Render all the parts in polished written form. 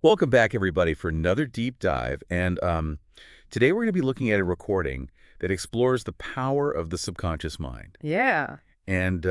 Welcome back, everybody, for another deep dive. And today we're going to be looking at a recording that explores the power of the subconscious mind. Yeah. And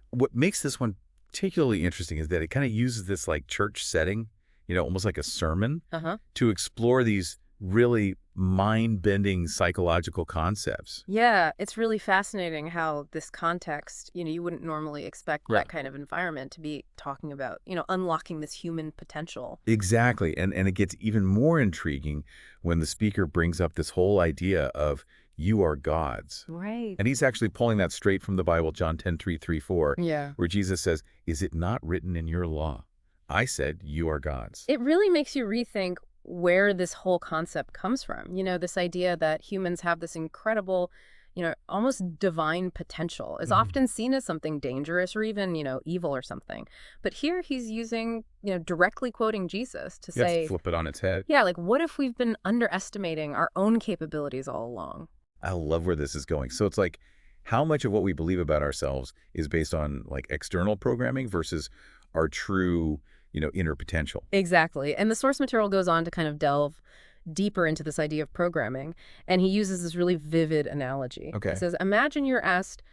what makes this one particularly interesting is that it kind of uses this like church setting, almost like a sermon, Uh-huh. to explore these really mind-bending psychological concepts. Yeah, it's really fascinating how this context, you wouldn't normally expect Right. that kind of environment to be talking about, unlocking this human potential. Exactly. And it gets even more intriguing when the speaker brings up this whole idea of you are God's. Right. And he's actually pulling that straight from the Bible, John 10:3-4, Yeah. where Jesus says, "Is it not written in your law? I said you are God's." It really makes you rethink where this whole concept comes from. This idea that humans have this incredible, almost divine potential is Mhm. often seen as something dangerous or even, evil or something. But here he's using, directly quoting Jesus to You have to say, flip it on its head. yeah, like what if we've been underestimating our own capabilities all along? I love where this is going. So it's like how much of what we believe about ourselves is based on like external programming versus our true, inner potential. Exactly. And the source material goes on to kind of delve deeper into this idea of programming. And he uses this really vivid analogy. He Okay. says, imagine you're asked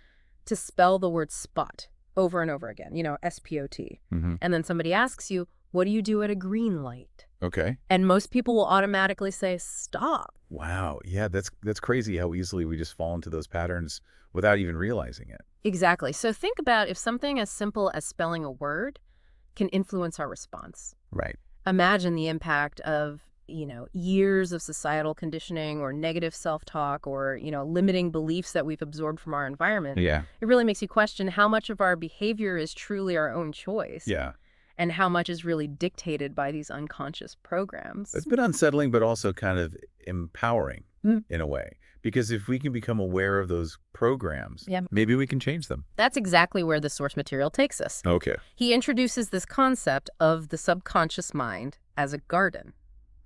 to spell the word spot over and over again, S-P-O-T. Hmm. And then somebody asks you, what do you do at a green light? Okay. And most people will automatically say, stop. Wow. Yeah, that's crazy how easily we just fall into those patterns without even realizing it. Exactly. So think about if something as simple as spelling a word can influence our response. Right. Imagine the impact of, years of societal conditioning or negative self-talk or, limiting beliefs that we've absorbed from our environment. Yeah. It really makes you question how much of our behavior is truly our own choice Yeah. and how much is really dictated by these unconscious programs. It's been unsettling, but also kind of empowering Mm. in a way. Because if we can become aware of those programs, Yeah. maybe we can change them. That's exactly where the source material takes us. Okay. He introduces this concept of the subconscious mind as a garden.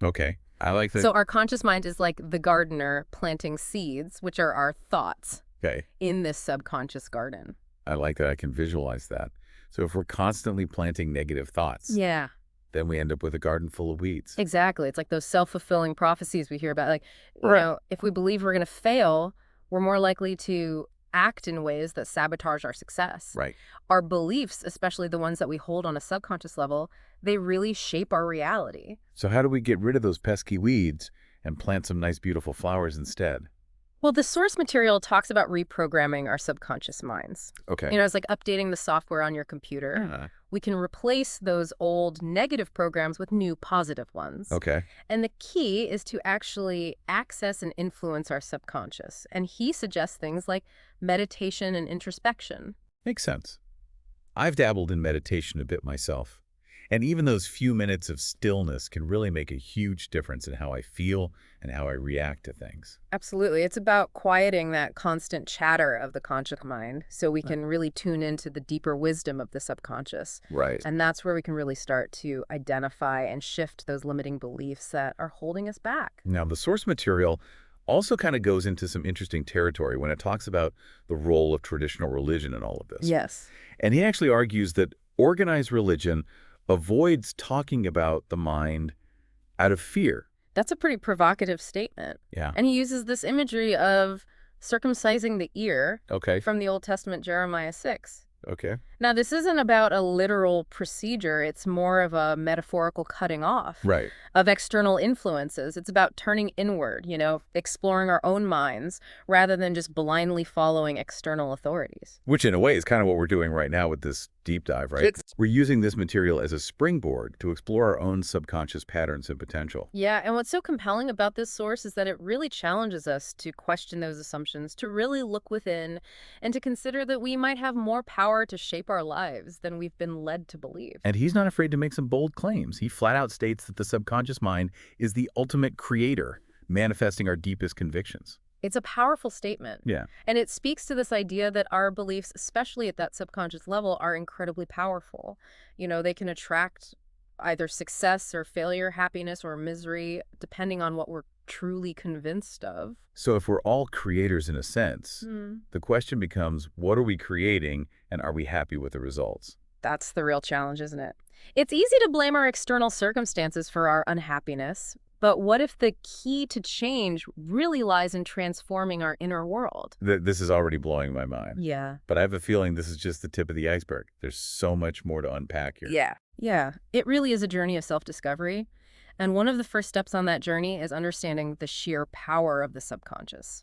Okay. I like that. So our conscious mind is like the gardener planting seeds, which are our thoughts, Okay. in this subconscious garden. I like that. I can visualize that. So if we're constantly planting negative thoughts, Yeah, then we end up with a garden full of weeds. exactly. It's like those self-fulfilling prophecies we hear about. Like, Right. if we believe we're going to fail, we're more likely to act in ways that sabotage our success. Right. Our beliefs, especially the ones that we hold on a subconscious level, they really shape our reality. So how do we get rid of those pesky weeds and plant some nice, beautiful flowers instead? Well, the source material talks about reprogramming our subconscious minds. Okay. It's like updating the software on your computer. Ah, We can replace those old negative programs with new positive ones. okay. And the key is to actually access and influence our subconscious. And he suggests things like meditation and introspection. Makes sense. I've dabbled in meditation a bit myself. And even those few minutes of stillness can really make a huge difference in how I feel and how I react to things. Absolutely. It's about quieting that constant chatter of the conscious mind so we can really tune into the deeper wisdom of the subconscious. Right. And that's where we can really start to identify and shift those limiting beliefs that are holding us back. Now, the source material also kind of goes into some interesting territory when it talks about the role of traditional religion in all of this. Yes. And he actually argues that organized religion avoids talking about the mind out of fear. That's a pretty provocative statement. Yeah. And he uses this imagery of circumcising the ear Okay. from the Old Testament, Jeremiah 6. Okay. Now, this isn't about a literal procedure. It's more of a metaphorical cutting off Right. of external influences. It's about turning inward, exploring our own minds rather than just blindly following external authorities. Which in a way is kind of what we're doing right now with this deep dive, right? We're using this material as a springboard to explore our own subconscious patterns and potential. Yeah, and what's so compelling about this source is that it really challenges us to question those assumptions, to really look within, and to consider that we might have more power to shape our lives than we've been led to believe. And he's not afraid to make some bold claims. He flat out states that the subconscious mind is the ultimate creator, manifesting our deepest convictions. It's a powerful statement. Yeah. And it speaks to this idea that our beliefs, especially at that subconscious level, are incredibly powerful. They can attract either success or failure, happiness or misery, depending on what we're truly convinced of. So if we're all creators in a sense, the question becomes, what are we creating and are we happy with the results? That's the real challenge, isn't it? It's easy to blame our external circumstances for our unhappiness, but what if the key to change really lies in transforming our inner world? This is already blowing my mind. Yeah. But I have a feeling this is just the tip of the iceberg. There's so much more to unpack here. Yeah, it really is a journey of self-discovery. And one of the first steps on that journey is understanding the sheer power of the subconscious.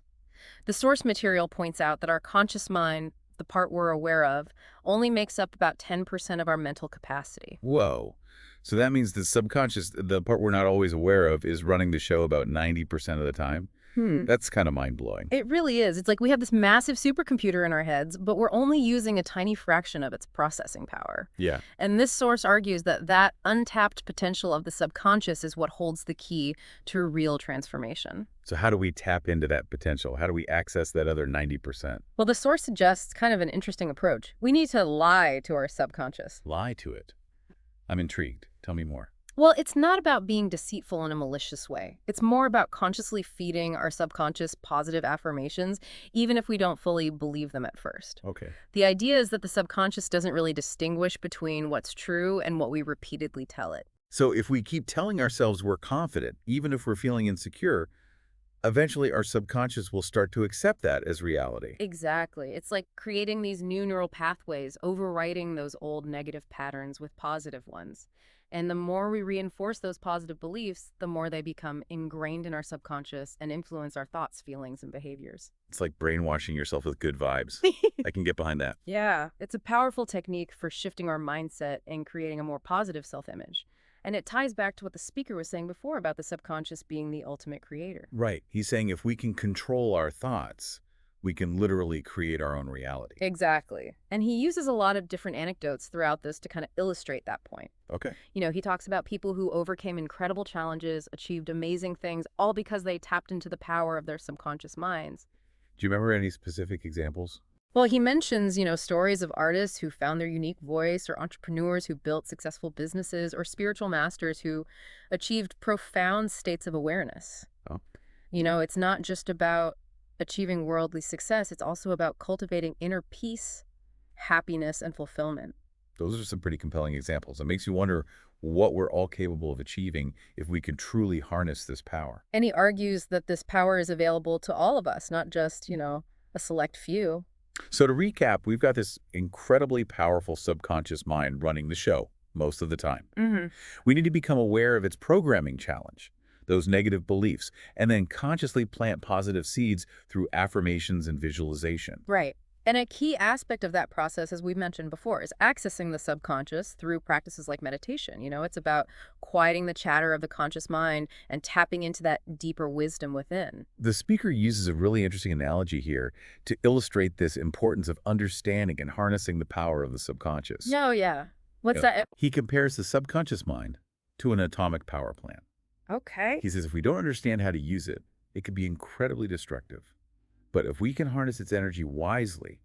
The source material points out that our conscious mind, the part we're aware of, only makes up about 10% of our mental capacity. Whoa. So that means the subconscious, the part we're not always aware of, is running the show about 90% of the time? That's kind of mind-blowing. It really is. It's like we have this massive supercomputer in our heads, but we're only using a tiny fraction of its processing power. Yeah. And this source argues that that untapped potential of the subconscious is what holds the key to real transformation. So how do we tap into that potential? How do we access that other 90%? Well, the source suggests kind of an interesting approach. We need to lie to our subconscious. Lie to it. I'm intrigued. Tell me more. Well, it's not about being deceitful in a malicious way. It's more about consciously feeding our subconscious positive affirmations, even if we don't fully believe them at first. Okay. The idea is that the subconscious doesn't really distinguish between what's true and what we repeatedly tell it. So if we keep telling ourselves we're confident, even if we're feeling insecure, eventually our subconscious will start to accept that as reality. Exactly. It's like creating these new neural pathways, overwriting those old negative patterns with positive ones. And the more we reinforce those positive beliefs, the more they become ingrained in our subconscious and influence our thoughts, feelings, and behaviors. It's like brainwashing yourself with good vibes. I can get behind that. Yeah, it's a powerful technique for shifting our mindset and creating a more positive self-image. And it ties back to what the speaker was saying before about the subconscious being the ultimate creator. Right. He's saying if we can control our thoughts, we can literally create our own reality. Exactly. And he uses a lot of different anecdotes throughout this to kind of illustrate that point. Okay. You know, he talks about people who overcame incredible challenges, achieved amazing things, all because they tapped into the power of their subconscious minds. Do you remember any specific examples? Well, he mentions, stories of artists who found their unique voice, or entrepreneurs who built successful businesses, or spiritual masters who achieved profound states of awareness. Oh. It's not just about achieving worldly success, it's also about cultivating inner peace, happiness, and fulfillment. Those are some pretty compelling examples. It makes you wonder what we're all capable of achieving if we can truly harness this power. And he argues that this power is available to all of us, not just, a select few. So to recap, we've got this incredibly powerful subconscious mind running the show most of the time. We need to become aware of its programming challenge, those negative beliefs, and then consciously plant positive seeds through affirmations and visualization. Right. And a key aspect of that process, as we mentioned before, is accessing the subconscious through practices like meditation. It's about quieting the chatter of the conscious mind and tapping into that deeper wisdom within. The speaker uses a really interesting analogy here to illustrate this importance of understanding and harnessing the power of the subconscious. Oh, yeah. What's that? He compares the subconscious mind to an atomic power plant. Okay. He says if we don't understand how to use it, it can be incredibly destructive. But if we can harness its energy wisely,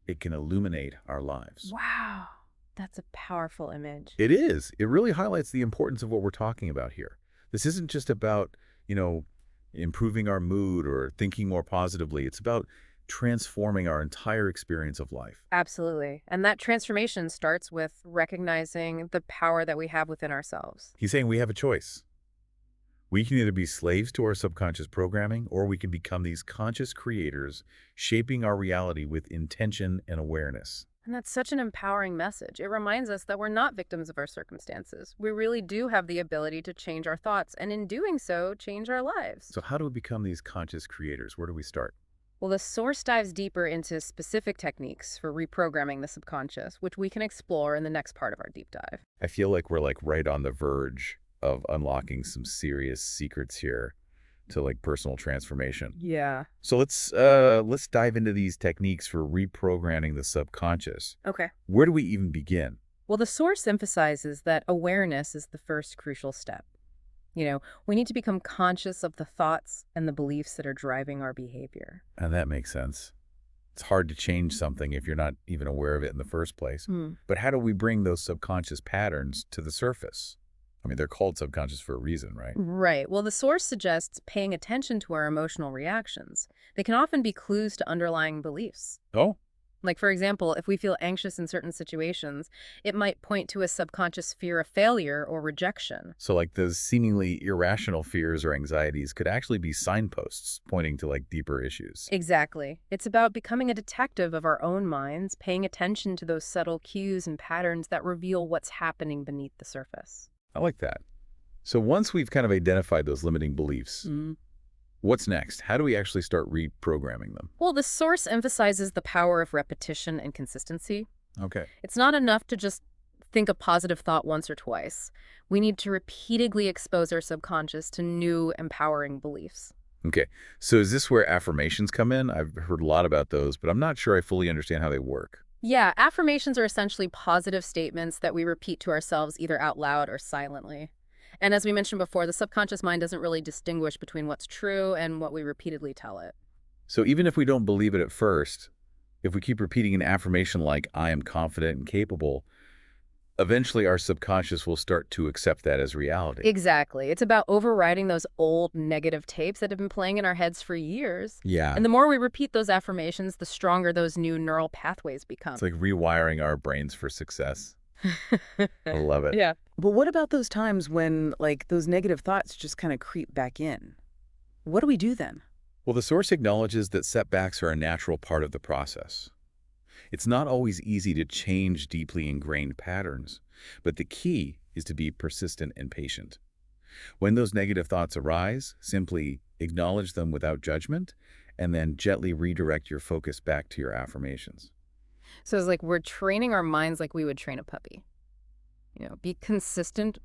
it can illuminate our lives. Wow. That's a powerful image. It is. It really highlights the importance of what we're talking about here. This isn't just about, improving our mood or thinking more positively. It's about transforming our entire experience of life. Absolutely. And that transformation starts with recognizing the power that we have within ourselves. He's saying we have a choice. We can either be slaves to our subconscious programming, or we can become these conscious creators, shaping our reality with intention and awareness. And that's such an empowering message. It reminds us that we're not victims of our circumstances. We really do have the ability to change our thoughts, and in doing so, change our lives. So how do we become these conscious creators? Where do we start? Well, the source dives deeper into specific techniques for reprogramming the subconscious, which we can explore in the next part of our deep dive. I feel like we're right on the verge of unlocking some serious secrets here to personal transformation. Yeah. So let's dive into these techniques for reprogramming the subconscious. Okay. Where do we even begin? Well, the source emphasizes that awareness is the first crucial step. We need to become conscious of the thoughts and the beliefs that are driving our behavior. And that makes sense. It's hard to change something if you're not even aware of it in the first place. But how do we bring those subconscious patterns to the surface? I mean, they're called subconscious for a reason, right? Right. Well, the source suggests paying attention to our emotional reactions. They can often be clues to underlying beliefs. Oh, Like, for example, if we feel anxious in certain situations, it might point to a subconscious fear of failure or rejection. So like those seemingly irrational fears or anxieties could actually be signposts pointing to like deeper issues. Exactly. It's about becoming a detective of our own minds, paying attention to those subtle cues and patterns that reveal what's happening beneath the surface. I like that. So once we've kind of identified those limiting beliefs, what's next? How do we actually start reprogramming them? Well, the source emphasizes the power of repetition and consistency. Okay. It's not enough to just think a positive thought once or twice. We need to repeatedly expose our subconscious to new, empowering beliefs. Okay. So is this where affirmations come in? I've heard a lot about those, but I'm not sure I fully understand how they work. Yeah, affirmations are essentially positive statements that we repeat to ourselves either out loud or silently. And as we mentioned before, the subconscious mind doesn't really distinguish between what's true and what we repeatedly tell it. So even if we don't believe it at first, if we keep repeating an affirmation like, I am confident and capable, eventually our subconscious will start to accept that as reality. Exactly. It's about overriding those old negative tapes that have been playing in our heads for years. Yeah. And the more we repeat those affirmations, the stronger those new neural pathways become. It's like rewiring our brains for success. I love it. Yeah. But what about those times when, like, those negative thoughts just kind of creep back in? What do we do then? Well, the source acknowledges that setbacks are a natural part of the process. It's not always easy to change deeply ingrained patterns, but the key is to be persistent and patient. When those negative thoughts arise, simply acknowledge them without judgment, and then gently redirect your focus back to your affirmations. So it's like we're training our minds like we would train a puppy. Be consistent,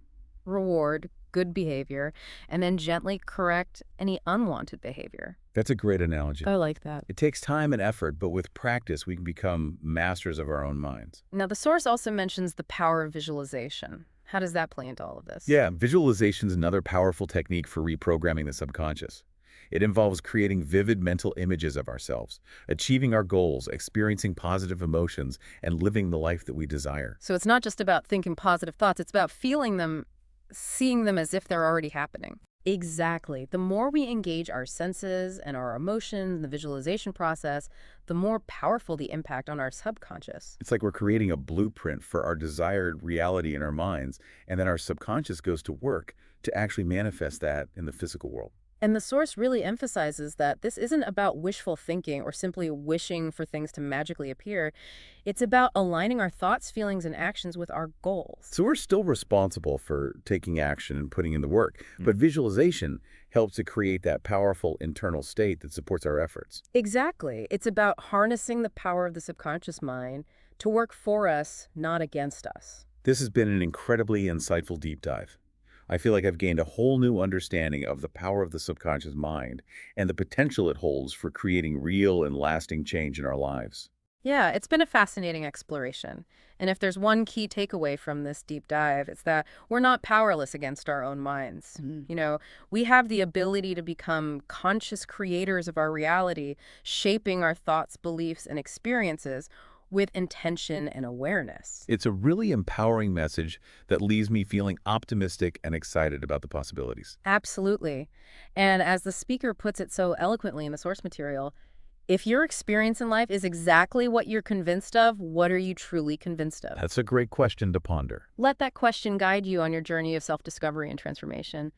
reward good behavior, and then gently correct any unwanted behavior. That's a great analogy. I like that. It takes time and effort, but with practice, we can become masters of our own minds. Now, the source also mentions the power of visualization. How does that play into all of this? Yeah, visualization is another powerful technique for reprogramming the subconscious. It involves creating vivid mental images of ourselves, achieving our goals, experiencing positive emotions, and living the life that we desire. So it's not just about thinking positive thoughts, it's about feeling them, seeing them as if they're already happening. Exactly. The more we engage our senses and our emotions, the visualization process, the more powerful the impact on our subconscious. It's like we're creating a blueprint for our desired reality in our minds, and then our subconscious goes to work to actually manifest that in the physical world. And the source really emphasizes that this isn't about wishful thinking or simply wishing for things to magically appear. It's about aligning our thoughts, feelings, and actions with our goals. So we're still responsible for taking action and putting in the work, but visualization helps to create that powerful internal state that supports our efforts. Exactly. It's about harnessing the power of the subconscious mind to work for us, not against us. This has been an incredibly insightful deep dive. I feel like I've gained a whole new understanding of the power of the subconscious mind and the potential it holds for creating real and lasting change in our lives. Yeah, it's been a fascinating exploration. And if there's one key takeaway from this deep dive, it's that we're not powerless against our own minds. We have the ability to become conscious creators of our reality, shaping our thoughts, beliefs, and experiences with intention and awareness. It's a really empowering message that leaves me feeling optimistic and excited about the possibilities. Absolutely. And as the speaker puts it so eloquently in the source material, if your experience in life is exactly what you're convinced of, what are you truly convinced of? That's a great question to ponder. Let that question guide you on your journey of self-discovery and transformation.